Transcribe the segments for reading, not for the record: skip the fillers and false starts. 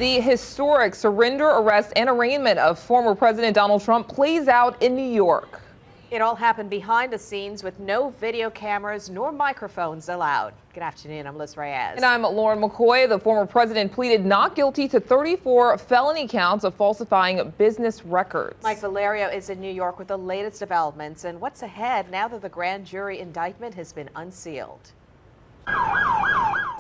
The historic surrender, arrest, and arraignment of former President Donald Trump plays out in New York. It all happened behind the scenes with no video cameras nor microphones allowed. Good afternoon, I'm Liz Reyes. And I'm Lauren McCoy. The former president pleaded not guilty to 34 felony counts of falsifying business records. Mike Valerio is in New York with the latest developments and what's ahead now that the grand jury indictment has been unsealed.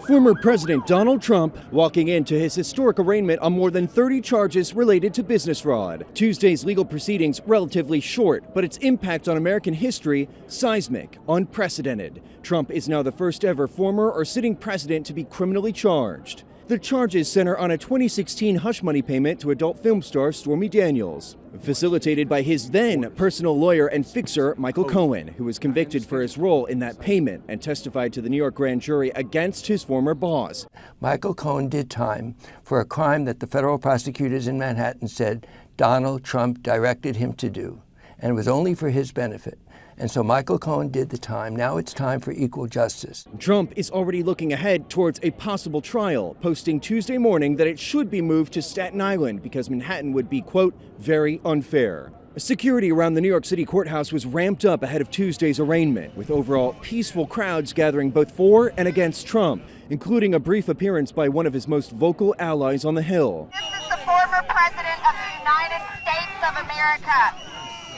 Former President Donald Trump walking into his historic arraignment on more than 30 charges related to business fraud. Tuesday's legal proceedings relatively short, but its impact on American history seismic, unprecedented. Trump is now the first ever former or sitting president to be criminally charged. The charges center on a 2016 hush money payment to adult film star Stormy Daniels, facilitated by his then personal lawyer and fixer, Michael Cohen, who was convicted for his role in that payment and testified to the New York grand jury against his former boss. Michael Cohen did time for a crime that the federal prosecutors in Manhattan said Donald Trump directed him to do, and it was only for his benefit. And so Michael Cohen did the time. Now it's time for equal justice. Trump is already looking ahead towards a possible trial, posting Tuesday morning that it should be moved to Staten Island because Manhattan would be, quote, very unfair. Security around the New York City courthouse was ramped up ahead of Tuesday's arraignment, with overall peaceful crowds gathering both for and against Trump, including a brief appearance by one of his most vocal allies on the Hill. This is the former president of the United States of America.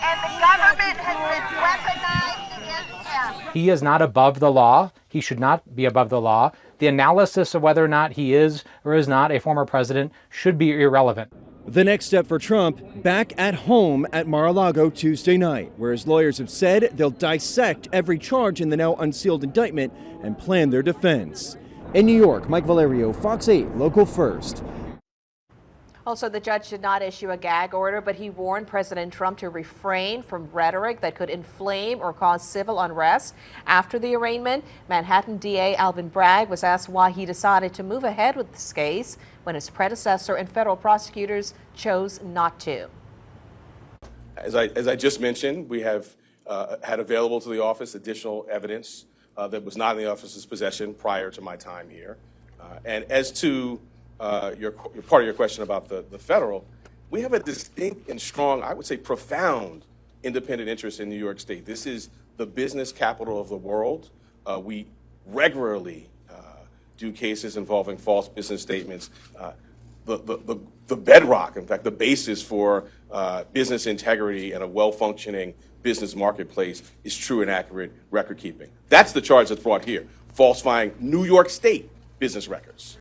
And the government has been weaponized against him. He is not above the law. He should not be above the law. The analysis of whether or not he is or is not a former president should be irrelevant. The next step for Trump, back at home at Mar-a-Lago Tuesday night, where his lawyers have said they'll dissect every charge in the now unsealed indictment and plan their defense. In New York, Mike Valerio, Fox 8, Local First. Also, the judge did not issue a gag order, but he warned President Trump to refrain from rhetoric that could inflame or cause civil unrest. After the arraignment, Manhattan DA Alvin Bragg was asked why he decided to move ahead with this case when his predecessor and federal prosecutors chose not to. As I just mentioned, we have had available to the office additional evidence that was not in the office's possession prior to my time here. And as to your part of your question about the federal, we have a distinct and strong, I would say profound, independent interest in New York State. This is the business capital of the world. We regularly do cases involving false business statements. The bedrock, in fact, the basis for business integrity and a well-functioning business marketplace is true and accurate record keeping. That's the charge that's brought here, falsifying New York State business records.